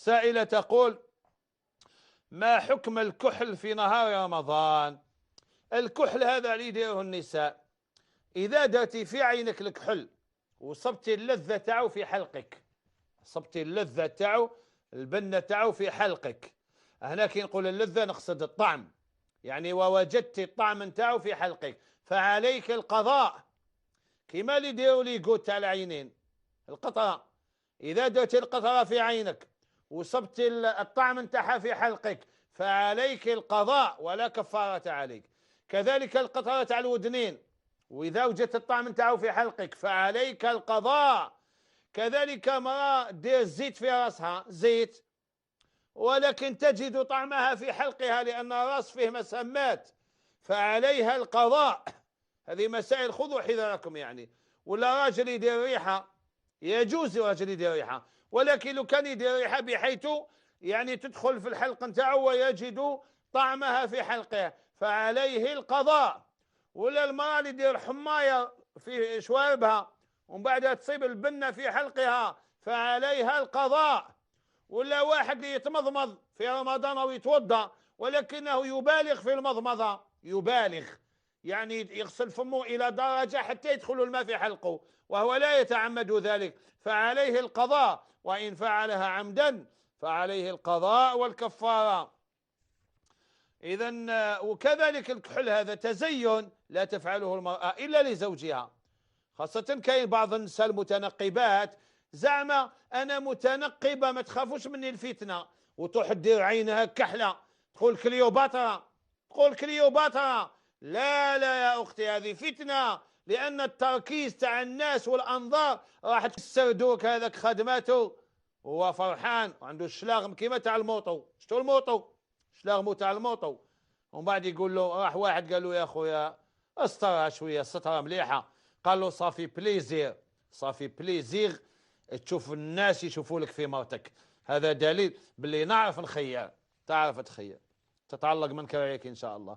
سائلة تقول: ما حكم الكحل في نهار رمضان؟ الكحل هذا اللي يديره النساء، إذا درتي في عينك الكحل وصبتي اللذة تاعو في حلقك، صبتي اللذة تاعو، البنة تاعو في حلقك. هنا كي نقول اللذة نقصد الطعم، يعني ووجدت الطعم نتاعو في حلقك، فعليك القضاء. كيما اللي يديروا لي قوت تاع العينين، القطرة، إذا درت القطرة في عينك وصبت الطعم نتاعها في حلقك فعليك القضاء ولا كفارة عليك. كذلك القطرة تاع الودنين، وإذا وجدت الطعم نتاعو في حلقك فعليك القضاء. كذلك مرأة دير زيت في رأسها، زيت، ولكن تجد طعمها في حلقها لأن الرأس فيه مسمات، فعليها القضاء. هذه مسائل خذوا حذركم يعني. ولا راجل يدير ريحة، يجوز راجل يدير ريحة، ولكن لو كان يدير ريحة بحيث يعني تدخل في الحلق نتاعو ويجد طعمها في حلقها فعليه القضاء. ولا المرأة اللي يدير حماية في شواربها ومن بعدها تصيب البنة في حلقها فعليها القضاء. ولا واحد اللي يتمضمض في رمضان أو يتوضأ ولكنه يبالغ في المضمضة، يبالغ يعني يغسل فمه إلى درجة حتى يدخل الماء في حلقه وهو لا يتعمد ذلك، فعليه القضاء، وإن فعلها عمدا فعليه القضاء والكفارة. إذا وكذلك الكحل هذا تزين لا تفعله المرأة إلا لزوجها، خاصة كاين بعض النساء المتنقبات زعما أنا متنقبة ما تخافوش مني الفتنة، وتروح دير عينها كحلة تقول كليوباترا، تقول كليوباترا. لا لا يا أختي، هذه فتنة، لأن التركيز تاع الناس والأنظار راح تكسر دوك هذاك خدماته، هو فرحان وعنده الشلاغم كيما تاع الموطو، شتو الموطو، شلاغمو تاع الموطو. ومن بعد يقول له، راح واحد قال له يا خويا استرها شوية، سترة مليحة، قال له صافي بليزير، صافي بليزير تشوف الناس يشوفوا لك في مرتك، هذا دليل باللي نعرف نخير، تعرف تخير، تتعلق من كرايك إن شاء الله.